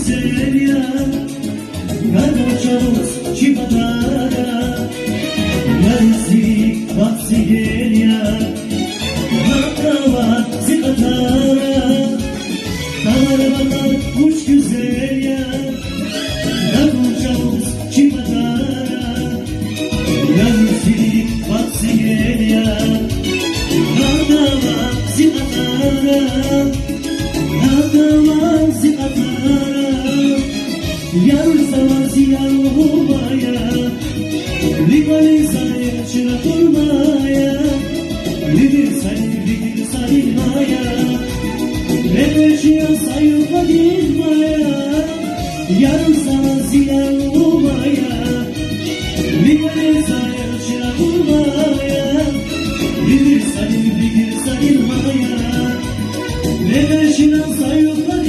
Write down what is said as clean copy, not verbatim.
güzel ya. Kardeşimiz çiftara, yazık vakti gel ya. Hakkava zikatara, dağlar bakar kuş güzel ya. Kardeşimiz çiftara, yazık vakti gel ya. Hakkava zikatara, hakkava zikatara. Yarın sabah yanılmaya, Ligoli sayı çıra kurmaya, Ligir sayılmaya, Rebeşiya sayıla gitmaya. Yarın sabah yanılmaya, Ligoli sayı çıra kurmaya, Ligir sayılmaya, Rebeşiya sayıla